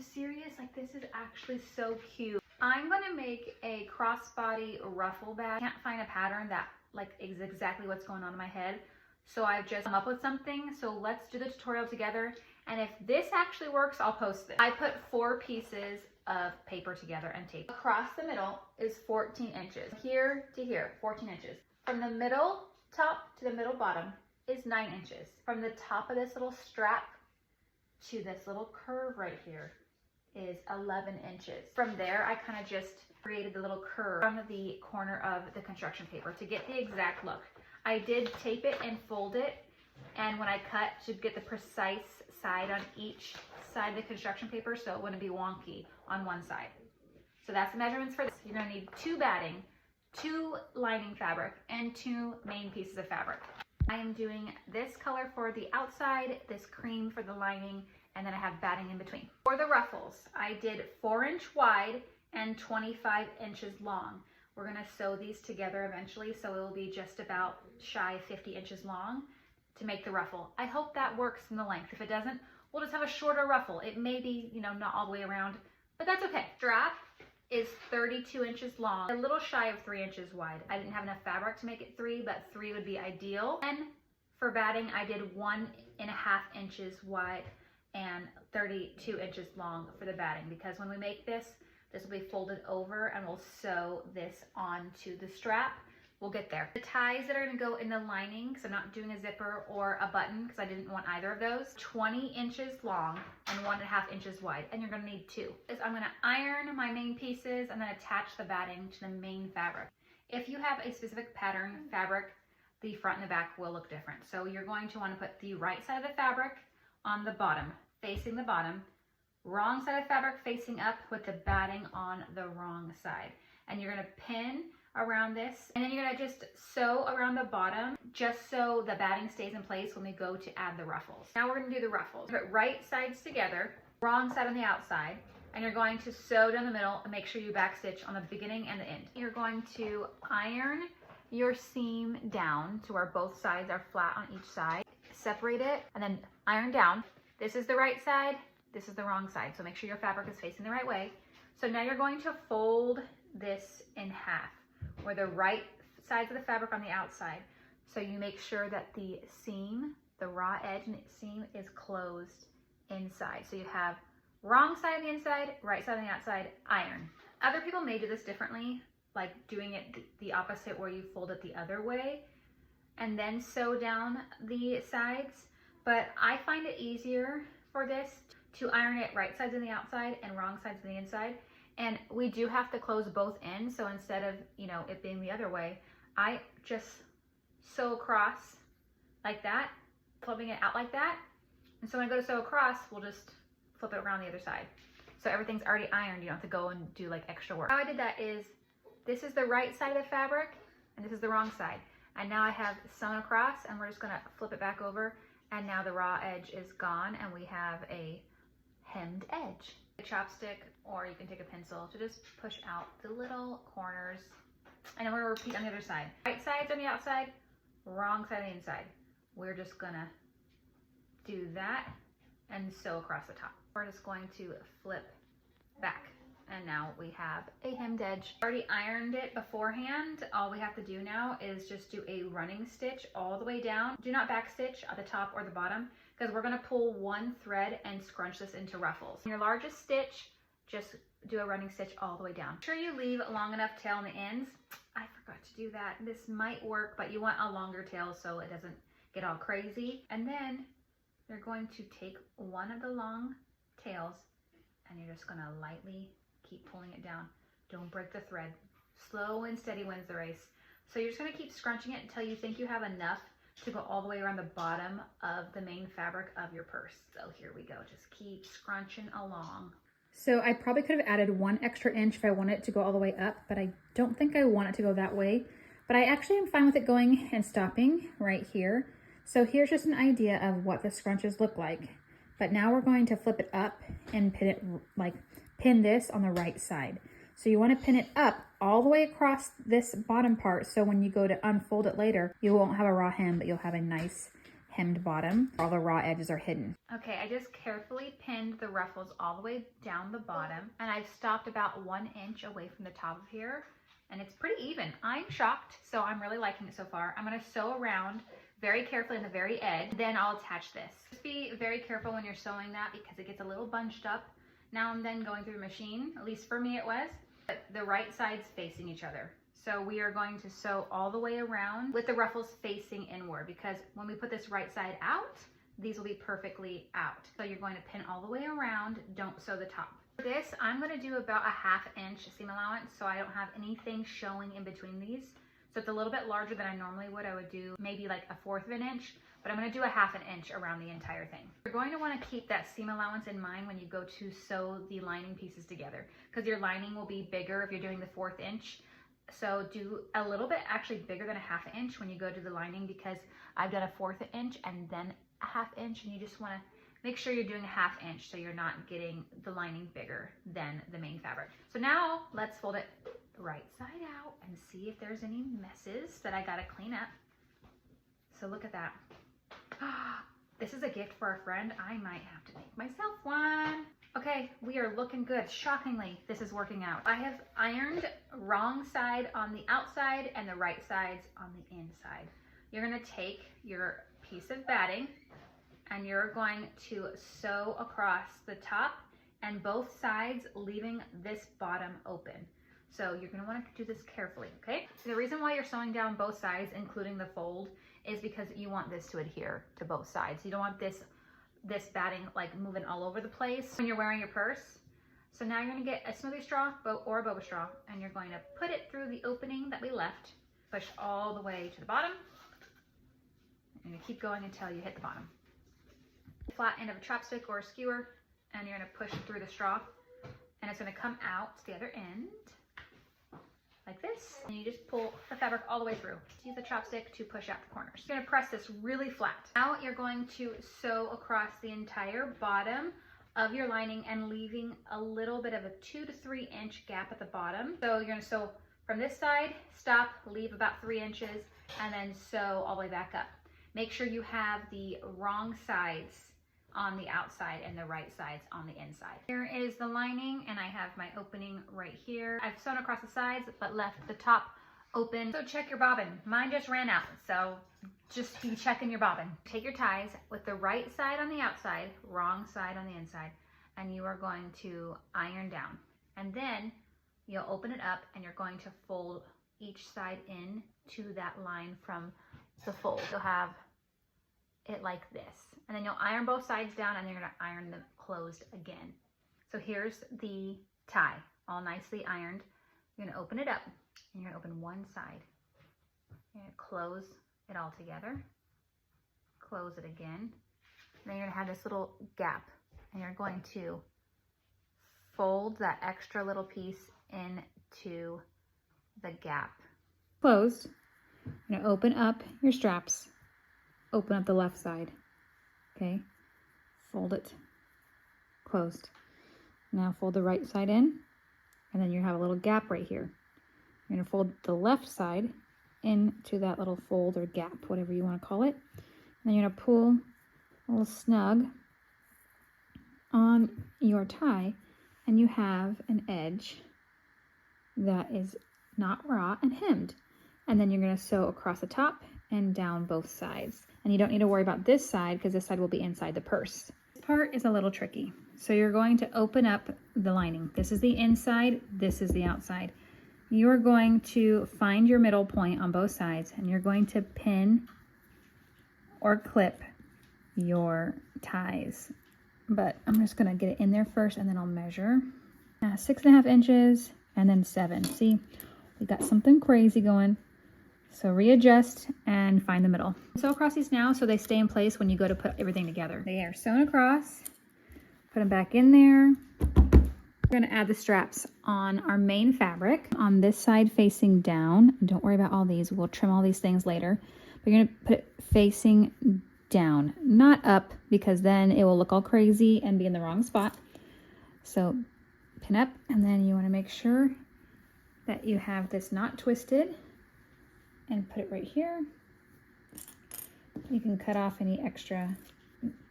you serious? Like, this is actually so cute. I'm gonna make a crossbody ruffle bag. I can't find a pattern that like is exactly what's going on in my head. So I've just come up with something. So let's do the tutorial together. And if this actually works, I'll post this. I put 4 pieces of paper together and tape. Across the middle is 14 inches. Here to here, 14 inches. From the middle top to the middle bottom is 9 inches. From the top of this little strap to this little curve right here is 11 inches. From there, I kind of just created the little curve from the corner of the construction paper to get the exact look. I did tape it and fold it, and when I cut, to get the precise side on each side of the construction paper so it wouldn't be wonky on one side. So that's the measurements for this. You're gonna need 2 batting, 2 lining fabric, and 2 main pieces of fabric. I am doing this color for the outside, this cream for the lining, and then I have batting in between. For the ruffles, I did 4-inch wide and 25 inches long. We're gonna sew these together eventually, so it will be just about shy of 50 inches long to make the ruffle. I hope that works in the length. If it doesn't, we'll just have a shorter ruffle. It may be, you know, not all the way around, but that's okay. Strap is 32 inches long, a little shy of 3 inches wide. I didn't have enough fabric to make it 3, but 3 would be ideal. And for batting, I did 1.5 inches wide and 32 inches long for the batting, because when we make this will be folded over and we'll sew this onto the strap. We'll get there. The ties that are gonna go in the lining, because I'm not doing a zipper or a button because I didn't want either of those, 20 inches long and 1.5 inches wide, and you're gonna need 2. I'm gonna iron my main pieces and then attach the batting to the main fabric. If you have a specific pattern fabric, the front and the back will look different. So you're going to want to put the right side of the fabric on the bottom, facing the bottom, wrong side of fabric facing up with the batting on the wrong side. And you're gonna pin around this, and then you're gonna just sew around the bottom just so the batting stays in place when we go to add the ruffles. Now we're gonna do the ruffles. Put right sides together, wrong side on the outside, and you're going to sew down the middle and make sure you back stitch on the beginning and the end. You're going to iron your seam down to where both sides are flat on each side. Separate it and then iron down. This is the right side, this is the wrong side, so make sure your fabric is facing the right way. So now you're going to fold this in half, where the right sides of the fabric on the outside. So you make sure that the seam, the raw edge and the seam is closed inside. So you have wrong side on the inside, right side on the outside, iron. Other people may do this differently, like doing it the opposite where you fold it the other way and then sew down the sides. But I find it easier for this to iron it right sides on the outside and wrong sides on the inside. And we do have to close both ends. So instead of, you know, it being the other way, I just sew across like that, flipping it out like that. And so when I go to sew across, we'll just flip it around the other side. So everything's already ironed. You don't have to go and do like extra work. How I did that is, this is the right side of the fabric and this is the wrong side. And now I have sewn across, and we're just gonna flip it back over. And now the raw edge is gone and we have a hemmed edge. A chopstick, or you can take a pencil to just push out the little corners. And then we're gonna repeat on the other side. Right side's on the outside, wrong side on the inside. We're just gonna do that and sew across the top. We're just going to flip back. And now we have a hemmed edge. Already ironed it beforehand. All we have to do now is just do a running stitch all the way down. Do not back stitch at the top or the bottom, because we're gonna pull one thread and scrunch this into ruffles. In your largest stitch, just do a running stitch all the way down. Make sure you leave a long enough tail on the ends. I forgot to do that. This might work, but you want a longer tail so it doesn't get all crazy. And then you're going to take one of the long tails and you're just gonna lightly keep pulling it down. Don't break the thread. Slow and steady wins the race. So you're just gonna keep scrunching it until you think you have enough to go all the way around the bottom of the main fabric of your purse. So here we go, just keep scrunching along. So I probably could have added 1 extra inch if I wanted it to go all the way up, but I don't think I want it to go that way. But I actually am fine with it going and stopping right here. So here's just an idea of what the scrunches look like. But now we're going to flip it up and pin it, like pin this on the right side. So you want to pin it up all the way across this bottom part, so when you go to unfold it later, you won't have a raw hem, but you'll have a nice hemmed bottom. All the raw edges are hidden. Okay, I just carefully pinned the ruffles all the way down the bottom, and I've stopped about 1 inch away from the top of here, and it's pretty even. I'm shocked, so I'm really liking it so far. I'm gonna sew around very carefully in the very edge, then I'll attach this. Just be very careful when you're sewing that because it gets a little bunched up now and then going through the machine, at least for me it was. But the right sides facing each other. So we are going to sew all the way around with the ruffles facing inward, because when we put this right side out, these will be perfectly out. So you're going to pin all the way around, don't sew the top. For this, I'm gonna do about a 1/2 inch seam allowance so I don't have anything showing in between these. So it's a little bit larger than I normally would. I would do maybe like 1/4 of an inch, but I'm gonna do a 1/2 inch around the entire thing. You're going to wanna keep that seam allowance in mind when you go to sew the lining pieces together, because your lining will be bigger if you're doing the 1/4 inch. So do a little bit actually bigger than a 1/2 inch when you go to the lining, because I've done a 1/4 inch and then a 1/2 inch, and you just wanna make sure you're doing a 1/2 inch so you're not getting the lining bigger than the main fabric. So now let's fold it right side out and see if there's any messes that I gotta clean up. So look at that. This is a gift for a friend. I might have to make myself one. Okay, we are looking good. Shockingly, this is working out. I have ironed wrong side on the outside and the right sides on the inside. You're gonna take your piece of batting and you're going to sew across the top and both sides, leaving this bottom open. So you're gonna wanna do this carefully, okay? The reason why you're sewing down both sides, including the fold, is because you want this to adhere to both sides. You don't want this batting like moving all over the place when you're wearing your purse. So now you're gonna get a smoothie straw or a boba straw, and you're going to put it through the opening that we left, push all the way to the bottom, and you keep going until you hit the bottom. Flat end of a chopstick or a skewer, and you're gonna push through the straw, and it's gonna come out to the other end like this, and you just pull the fabric all the way through. Use the chopstick to push out the corners. You're gonna press this really flat. Now you're going to sew across the entire bottom of your lining and leaving a little bit of a 2 to 3 inch gap at the bottom. So you're gonna sew from this side, stop, leave about 3 inches, and then sew all the way back up. Make sure you have the wrong sides on the outside and the right sides on the inside. Here is the lining, and I have my opening right here. I've sewn across the sides but left the top open. So check your bobbin. Mine just ran out, so just be checking your bobbin. Take your ties with the right side on the outside, wrong side on the inside, and you are going to iron down. And then you'll open it up and you're going to fold each side in to that line from the fold. You'll have it like this. And then you'll iron both sides down, and then you're gonna iron them closed again. So here's the tie, all nicely ironed. You're gonna open it up, and you're gonna open one side. You're gonna close it all together, close it again. And then you're gonna have this little gap, and you're going to fold that extra little piece into the gap. Closed. You're gonna open up your straps. Open up the left side. Okay, fold it, closed. Now fold the right side in, and then you have a little gap right here. You're gonna fold the left side into that little fold or gap, whatever you want to call it. And then you're gonna pull a little snug on your tie, and you have an edge that is not raw and hemmed. And then you're gonna sew across the top and down both sides. And you don't need to worry about this side because this side will be inside the purse. This part is a little tricky. So you're going to open up the lining. This is the inside, this is the outside. You're going to find your middle point on both sides, and you're going to pin or clip your ties. But I'm just gonna get it in there first, and then I'll measure. 6.5 inches and then 7. See, we got something crazy going. So readjust and find the middle. Sew across these now so they stay in place when you go to put everything together. They are sewn across. Put them back in there. We're gonna add the straps on our main fabric on this side facing down. Don't worry about all these. We'll trim all these things later. But you're gonna put it facing down, not up, because then it will look all crazy and be in the wrong spot. So pin up, and then you wanna make sure that you have this not twisted. And put it right here. You can cut off any extra,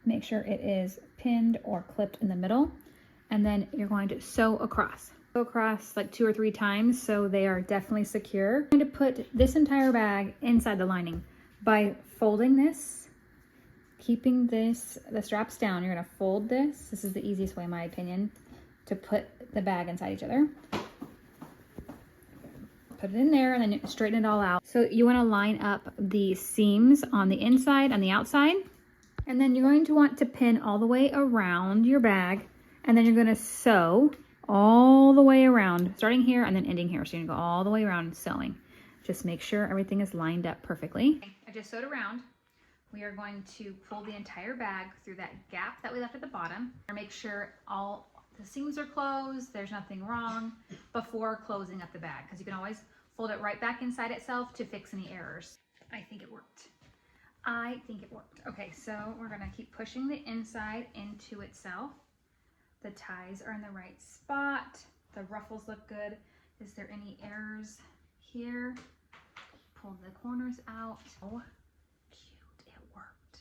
make sure it is pinned or clipped in the middle. And then you're going to sew across. Sew across like 2 or 3 times so they are definitely secure. I'm going to put this entire bag inside the lining by folding this, keeping the straps down. You're going to fold this. This is the easiest way, in my opinion, to put the bag inside each other. Put it in there and then straighten it all out. So you want to line up the seams on the inside and the outside. And then you're going to want to pin all the way around your bag. And then you're going to sew all the way around, starting here and then ending here. So you're going to go all the way around sewing. Just make sure everything is lined up perfectly. I just sewed around. We are going to pull the entire bag through that gap that we left at the bottom. Make sure all the seams are closed, there's nothing wrong before closing up the bag, because you can always fold it right back inside itself to fix any errors. I think it worked. Okay, so we're gonna keep pushing the inside into itself. The ties are in the right spot. The ruffles look good. Is there any errors here? Pull the corners out. Oh, cute, it worked.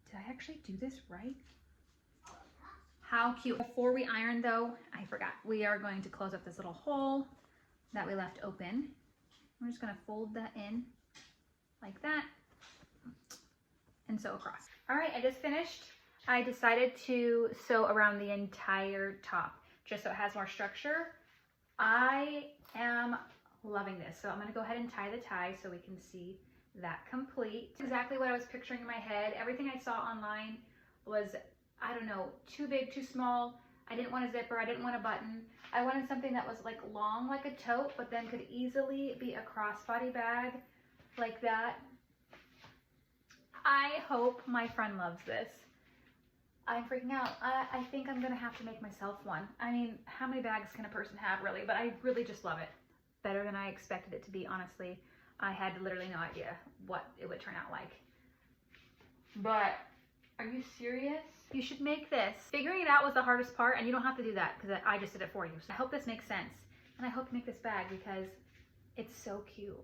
Did I actually do this right? How cute. Before we iron though, I forgot, we are going to close up this little hole that we left open. We're just gonna fold that in like that and sew across. All right, I just finished. I decided to sew around the entire top just so it has more structure. I am loving this. So I'm gonna go ahead and tie the tie so we can see that complete. Exactly what I was picturing in my head. Everything I saw online was, I don't know, too big, too small. I didn't want a zipper, I didn't want a button. I wanted something that was like long like a tote, but then could easily be a crossbody bag like that. I hope my friend loves this. I'm freaking out. I think I'm gonna have to make myself one. I mean, how many bags can a person have really? But I really just love it. Better than I expected it to be, honestly. I had literally no idea what it would turn out like. But are you serious? You should make this. Figuring it out was the hardest part, and you don't have to do that because I just did it for you. So I hope this makes sense. And I hope you make this bag because it's so cute.